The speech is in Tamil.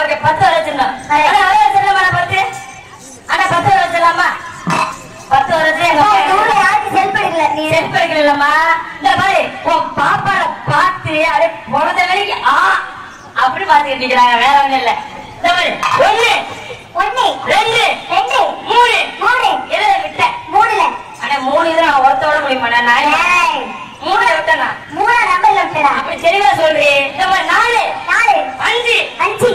ஓகே 10 வச்சிடலாம். அண்ணா அதே வச்சிடலாமா? 10 அண்ணா 10 வச்சிடலாமா? 10 வச்சு ஊர்ல யாருக்கு செல்ஃப் எடுக்கல நீ செல்ஃப் எடுக்கலாமா? இந்த மாதிரி உன் பாப்பாவை பார்த்து அப்படியே பொழுத வரைக்கும் அப்படி பார்த்துக்கிட்டு நிக்கிறாங்க. வேற ஒண்ணும் இல்ல. இந்த மாதிரி 1 2 3 எதுல விட்ட 3ல அண்ணா 3 இது நான் ஒருத்தோட முடியுமா? நான் 3 விட்டேனா? 3 நம்பர்ல விட்டடா. அப்படி தெளிவா சொல்றேன். இந்த மாதிரி 4 5 5